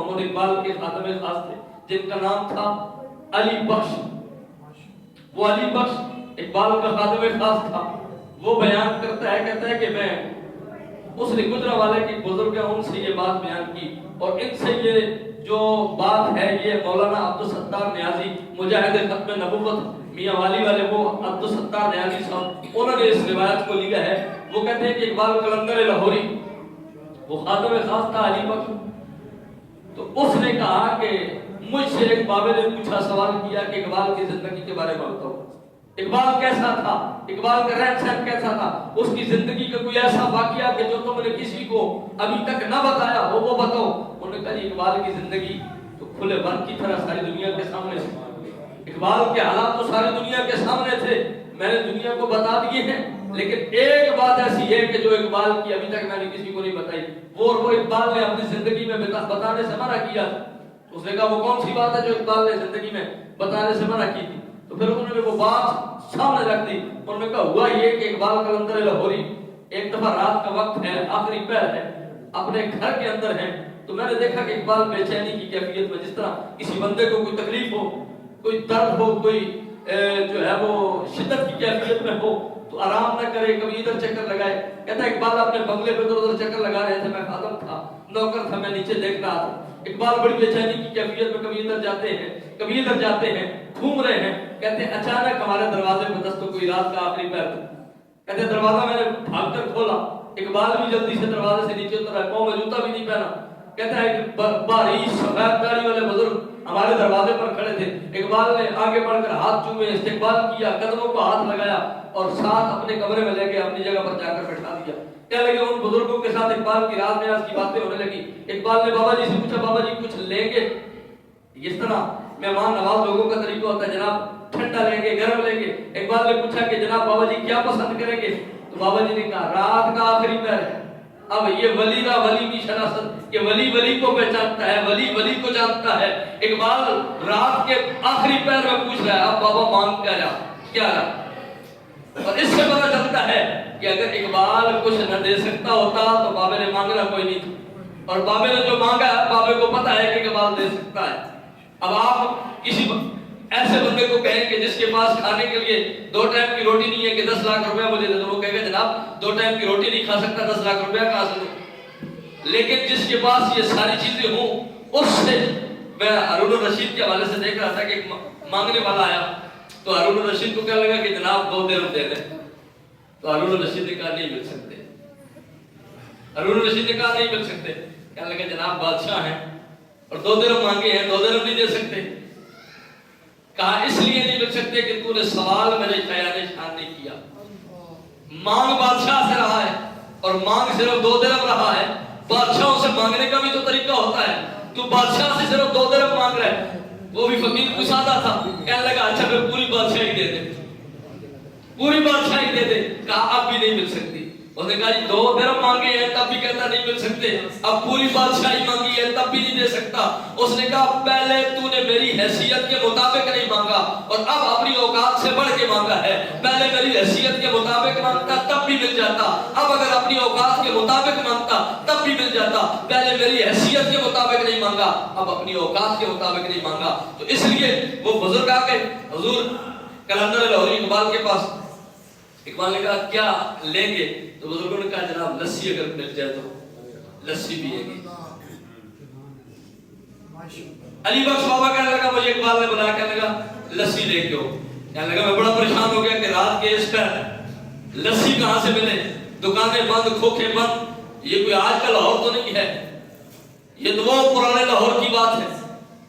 محمد اقبال کے خاتم خاص تھے جن کا نام تھا علی بخش. وہ علی بخش اقبال کا خاتم خاص تھا. وہ بیان کرتا ہے، کہتا ہے کہ میں اس نے گجرا والے کے بزرگ ہیں ان سے یہ بات بیان کی اور ان سے یہ جو بات ہے یہ مولانا عبدالستار نیازی مجاہد ختم نبوت میاں والی والے وہ عبدالستار نیازی صاحب انہوں نے اس روایت کو لیا ہے. وہ کہتے ہیں کہ اقبال قلندر لاہوری وہ خاتم خاص تھا علی بخش. تو اس نے کہا کہ مجھ سے ایک بابے نے پوچھا، سوال کیا کہ اقبال کی زندگی کے بارے میں بتاؤ، اقبال کیسا تھا، اقبال کا رہن سہن کیسا تھا، اس کی زندگی کا کوئی ایسا واقعہ کہ جو تم نے کسی کو ابھی تک نہ بتایا ہو وہ بتاؤ. انہوں نے کہا جی اقبال کی زندگی تو کھلے بند کی طرح ساری دنیا کے سامنے تھی، اقبال کے حالات تو ساری دنیا کے سامنے تھے، میں نے دنیا کو بتا دیے ہیں، لیکن ایک بات ایسی ہے کہ جو اقبال کی ابھی تک میں نے کسی کو نہیں بتائی، وہ اقبال نے اپنی زندگی میں بتانے سے منع کیا. اس نے کہا وہ کون سی بات ہے جو اقبال نے زندگی میں بتانے سے منع کی تھی؟ تو پھر انہوں نے وہ بات سامنے رکھ دی. انہوں نے کہا ہوا یہ کہ اقبال قلندر لاہوری ایک دفعہ رات کا وقت ہے، آخری پہر ہے، اپنے گھر کے اندر ہیں، تو میں نے دیکھا کہ اقبال بے چینی کی کیفیت میں، جس طرح کسی بندے کو کوئی تکلیف ہو، کوئی درد ہو، کوئی جو ہے وہ شدت کی کیفیت میں ہو تو آرام نہ کرے، کبھی ادھر چکر لگائے. کہتا ہے اقبال اپنے بنگلے پہ ادھر چکر لگا رہے تھے، میں خادم تھا، نوکر تھا، میں نیچے دیکھ رہا تھا. اقبال بڑی بے چینی کی کیفیت میں کبھی ادھر جاتے ہیں کبھی ادھر جاتے ہیں، گھوم رہے ہیں. کہتے ہیں اچانک ہمارے دروازے پہ دستک ہوئی، رات کا آخری پہر تھا. کہتے ہیں دروازہ میں نے بھاگ کر کھولا، اقبال بھی جلدی سے دروازے سے نیچے اترا، پاؤں میں جوتا بھی نہیں پہنا. کہتا ہے کہ بھاری سفید داڑھی والے بزرگ ہمارے دروازے پر کھڑے تھے. اقبال نے آگے بڑھ کر ہاتھ چومے، استقبال کیا، قدموں کو ہاتھ لگایا اور ساتھ اپنے کمرے میں لے کے اپنی جگہ پر جا کر بٹھا دیا. کہنے لگے ان بزرگوں کے ساتھ اقبال کی راز نیاز کی باتیں ہونے لگی. اقبال نے بابا جی سے پوچھا بابا جی کچھ لیں گے؟ اس طرح مہمان نواز لوگوں کا طریقہ ہوتا ہے، جناب ٹھنڈا لیں گے، گرم لیں گے. اقبال نے پوچھا کہ جناب بابا جی کیا پسند کریں گے؟ تو بابا جی نے کہا رات کا آخری پہر ہے. اب یہ ولی را ولی بھی شناست، یہ ولی ولی کو پہچانتا ہے، ولی ولی کو جانتا ہے. اقبال رات کے آخری پہر میں پوچھ رہا ہے اب بابا مانگ کیا رہا؟ اور اس سے پتہ چلتا ہے کہ اگر اقبال کچھ نہ دے سکتا ہوتا تو بابے نے مانگنا کوئی نہیں تھا، اور بابے نے جو مانگا بابے کو پتہ ہے کہ اقبال دے سکتا ہے. اب آپ کسی ایسے بندے کو کہیں کہ جس کے پاس کھانے کے لیے 2 ٹائم کی روٹی نہیں ہے کہ 10 لاکھ روپیہ مجھے دے دو، وہ کہے گا جناب 2 ٹائم کی روٹی نہیں کھا سکتا، 10 لاکھ روپیہ کہاں سے دوں؟ لیکن جس کے پاس یہ ساری چیزیں ہوں، اس سے میں ہارون الرشید کے حوالے سے دیکھ رہا تھا کہ ایک مانگنے والا آیا تو ہارون الرشید کو کیا لگا کہ جناب 2 درہم دے دیں. تو ہارون الرشید نے کہا نہیں مل سکتے. ہارون الرشید نے کہا نہیں مل سکتے. کہنے لگا جناب بادشاہ ہیں اور 2 درہم مانگے ہیں، 2 درہم نہیں دے سکتے. کہا اس لیے نہیں مل سکتے کہ تو نے سوال میرے خیال شان نہیں کیا. مانگ بادشاہ سے رہا ہے اور مانگ صرف 2 درہم رہا ہے. بادشاہوں سے مانگنے کا بھی تو طریقہ ہوتا ہے، تو بادشاہ سے صرف 2 درہم مانگ رہا ہے. وہ بھی فقیر کشادہ تھا. کہنے لگا اچھا پھر پوری بادشاہی دے دے، پوری بادشاہی دے دے. کہا اب بھی نہیں مل سکتی. اس نے کہا جی 2 درہم مانگے ہیں تب بھی کہتا نہیں مل سکتے، اب پوری بادشاہی مانگی ہے تب بھی نہیں دے سکتا. اس نے کہا پہلے تو نے میری حیثیت کے مطابق نہیں مانگا اور اب اپنی اوقات سے بڑھ کے مانگا ہے. پہلے میری حیثیت کے مطابق مانگتا تب بھی مل جاتا، اب اگر اپنی اوقات کے مطابق مانگتا تب بھی مل جاتا. پہلے میری حیثیت کے مطابق نہیں مانگا، اب اپنی اوقات کے مطابق نہیں مانگا. تو اس لیے وہ بزرگ آ گئے حضور قلندر لاہوری اقبال کے پاس. اقبال نے کہا کیا لیں گے؟ تو بزرگوں نے کہا جناب لسی اگر مل جائے تو لسی بھی ہے گی. علی بخش بابا کہنے لگا مجھے اقبال نے بلا کہنے لگا لسی لے کے ہو. کہنے لگا میں بڑا پریشان ہو گیا کہ رات کے اس پر لسی کہاں سے ملے، دکانیں بند، کھوکھے بند، یہ کوئی آج کا لاہور تو نہیں ہے، یہ تو وہ پرانے لاہور کی بات ہے.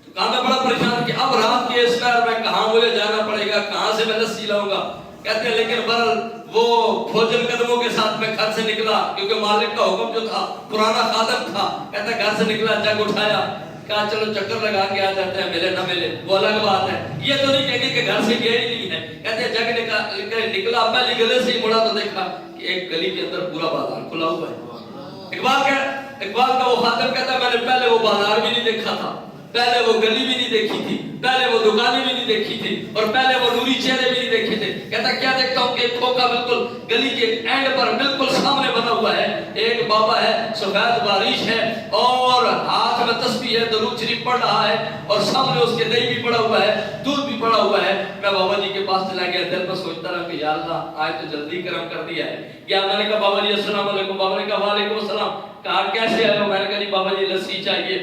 تو کہا میں بڑا پریشان کہ اب رات کے اس پر میں کہاں مجھے جانا پڑے گا، کہاں سے میں لسی لاؤں گا. کہتے ہیں لیکن برل وہ کھوجل قدموں کے ساتھ میں گھر سے نکلا کیونکہ مالک کا حکم جو تھا پرانا خادم تھا. کہتا ہے گھر سے نکلا، جگ اٹھایا، کہا چلو چکر لگا کے آ جاتے ہیں، ملے نہ ملے وہ الگ بات ہے. یہ تو نہیں کہیں گے کہ گھر سے گیا ہی نہیں ہے. کہتے ہیں جگ نکلا، پہلی گلے سے ہی مڑا تو دیکھا کہ ایک گلی کے اندر پورا بازار کھلا ہوا ہے. اقبال کا وہ خادم کہتا ہے میں نے پہلے وہ بازار بھی نہیں دیکھا تھا، پہلے وہ گلی بھی نہیں دیکھی تھی، پہلے وہ دکانیں بھی نہیں دیکھی تھی، اور پہلے وہ نوری چہرے بھی نہیں دیکھے تھے. کہتا کیا دیکھتا ہوں کہ ایک کھوکا بالکل گلی کے اینڈ پر بالکل سامنے بنا ہوا ہے. ایک بابا ہے، سفید بارش ہے اور ہاتھ میں تسبیح ہے، درود شریف پڑھ رہا ہے، اور سامنے اس کے دہی بھی پڑا ہوا ہے، دودھ بھی پڑا ہوا ہے. میں بابا جی کے پاس چلا گیا، دل میں سوچتا رہا کہ یا اللہ آج تو جلدی کرم کر دیا ہے. کیا میں نے کہا بابا جی السلام علیکم. بابا نے کہا وعلیکم السلام. کہا کیسے آئے ہو؟ میں نے کہا جی بابا جی لسی چاہیے.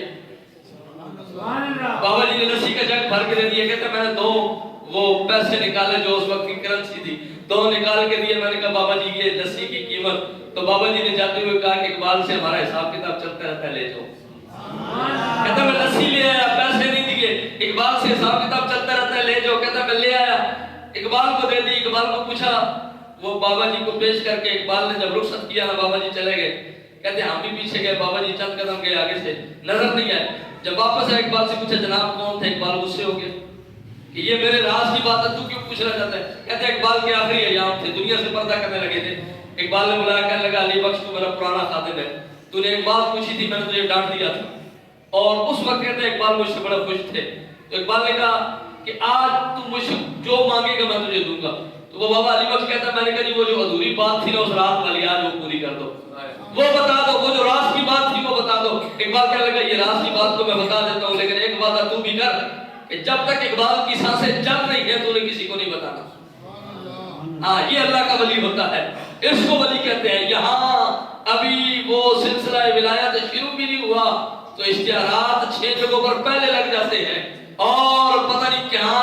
بابا جی نے لسی کا جگ بھر کے دے دیا. کہتے میں نے 2 وہ پیسے نکالے جو اس وقت کی کرنسی تھی، 2 نکال کے دیے. میں نے کہا بابا جی یہ لسی کی قیمت. تو بابا جی نے جاتے ہوئے کہا کہ اقبال سے ہمارا حساب کتاب چلتا رہتا ہے، لے جاؤ. کہتا میں لسی لے آیا، پیسے نہیں دیے. اقبال سے حساب کتاب چلتا رہتا ہے، لے جاؤ. کہتا میں لے آیا، اقبال کو دے دی. اقبال کو پوچھا، وہ بابا جی کو پیش کر کے اقبال نے جب رخصت کیا نا بابا جی چلے گئے. کہتے ہم بھی پیچھے گئے، بابا جی چند قدم گئے آگے سے، نظر نہیں آئے. جب واپس آئے اقبال سے پوچھا جناب کون تھے؟ اقبال غصے ہو گئے کہ یہ میرے راز کی بات ہے، تو کیوں پوچھنا چاہتا ہے؟ کہتے اقبال کے آخری ایام تھے، دنیا سے پردہ کرنے لگے تھے. اقبال نے بلایا، کہنے لگا علی بخش تو میرا پرانا خادم ہے، تو نے ایک بات پوچھی تھی، میں نے تجھے ڈانٹ دیا تھا. اور اس وقت کہتے ہیں اقبال مجھ سے بڑا خوش تھے. تو اقبال نے کہا کہ آج تو مجھ سے جو مانگے گا میں تجھے دوں گا. تو وہ بابا علی بخش کہتا ہے میں نے کہا جی وہ جو ادھوری بات تھی نا اس رات والی، آج وہ پوری کر دو، وہ بتا دو. وہ جو راز کی بات تھی وہ بتا دو. اقبال کہنے لگا یہ راز کی بات تو میں بتا دیتا ہوں، لیکن ایک وعدہ تو بھی کر کہ جب تک اقبال کی سانسیں چل رہی ہیں تو نے کسی کو نہیں بتانا. ہاں یہ اللہ کا ولی ہوتا ہے، اس کو ولی کہتے ہیں. یہاں ابھی وہ سلسلہ ولایت شروع بھی نہیں ہوا تو اشتہارات 6 جگہوں پر پہلے لگ جاتے ہیں، اور پتہ نہیں کہاں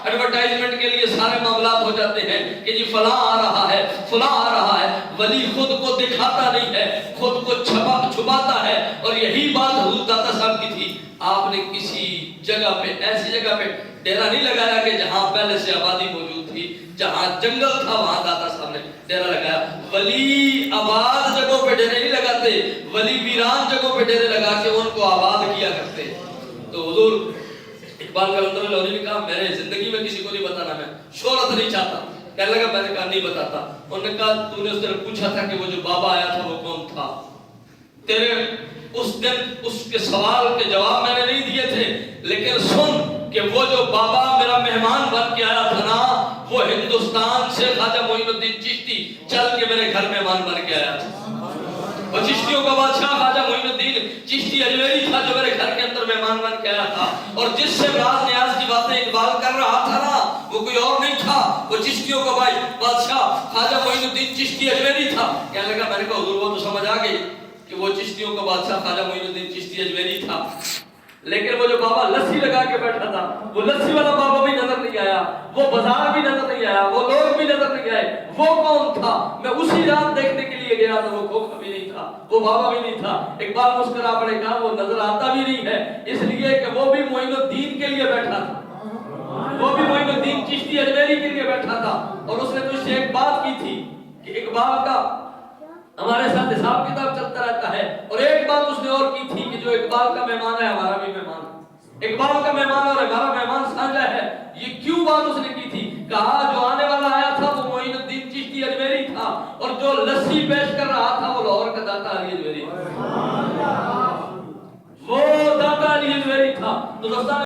ایڈورٹائزمنٹ کے لیے سارے معاملات ہو جاتے ہیں کہ جی فلاں آ رہا ہے، فلاں آ رہا ہے. ولی خود کو دکھاتا نہیں ہے، خود کو چھپاتا ہے. اور یہی بات حضور داتا صاحب کی تھی. آپ نے کسی جگہ پہ، ایسی جگہ پہ ڈیرا نہیں لگایا کہ جہاں پہلے سے آبادی موجود تھی، جہاں جنگل تھا وہاں داتا صاحب نے ڈیرا لگایا. ولی آباد جگہوں پہ ڈیرے نہیں لگاتے، ولی ویران جگہوں پہ ڈیرے لگا کے ان کو آباد کیا کرتے. تو حضور اقبال کلندر لاہوری نے کہا میں نے زندگی میں کسی کو نہیں بتانا، میں شہرت نہیں چاہتا. کہنے لگا میں نے کہا نہیں بتاتا. انہوں نے کہا تو نے اس دن پوچھا تھا کہ وہ جو بابا آیا تھا وہ کون تھا؟ تیرے اس دن اس کے سوال کے جواب میں نے نہیں دیے تھے، لیکن سن کہ وہ جو بابا میرا مہمان بن کے آیا تھا نا، وہ ہندوستان سے خواجہ معین الدین چشتی چل کے میرے گھر مہمان بن کے آیا تھا. وہ چشتیوں کا بادشاہ خواجہ معین الدین چشتی اجمیری تھا جو میرے گھر کے اندر مہمان بن کے آیا تھا. اور جس سے راز نیاز کی باتیں اقبال کر رہا تھا نا وہ کوئی اور نہیں تھا، وہ چشتیوں کا بھائی بادشاہ خواجہ معین الدین چشتی اجمیری تھا. کہنے لگا میں نے کہا حضور وہ تو سمجھ آ گئی کہ وہ چشتیوں کا بادشاہ خواجہ معین الدین چشتی اجمیری تھا، لیکن وہ جو بابا لسی لگا کے بیٹھا تھا وہ لسی والا بابا بھی نظر نہیں آیا، وہ بازار بھی نظر نہیں آیا، وہ لوگ بھی نظر نہیں آئے. وہ کون تھا؟ میں اسی رات دیکھنے کے لیے گیا تھا. وہ کھوکھا بھی نہیں تھا، وہ بابا بھی نہیں تھا. اقبال مسکرا پڑے، کہا وہ نظر آتا بھی نہیں ہے اس لیے کہ وہ بھی معین الدین کے لیے بیٹھا تھا، وہ بھی معین الدین چشتی اجمیری کے لیے بیٹھا تھا. اور اس نے تجھ سے ایک بات کی تھی کہ اقبال کا ہمارے ساتھ حساب کتاب چلتا رہتا ہے. اور ایک بات اس نے اور کی تھی کہ جو اقبال کا مہمان ہے ہمارا بھی مہمان ہے، اقبال کا مہمان اور ہمارا مہمان سانجا ہے. یہ کیوں بات اس نے کی تھی؟ کہا جو آنے والا آیا تھا وہ معین الدین چشتی اجمیری تھا، اور جو لسی پیش کر رہا تھا وہ لاہور کا داتا علی اجمیری تھا، وہ داتا علی اجمیری تھا. تو دوستان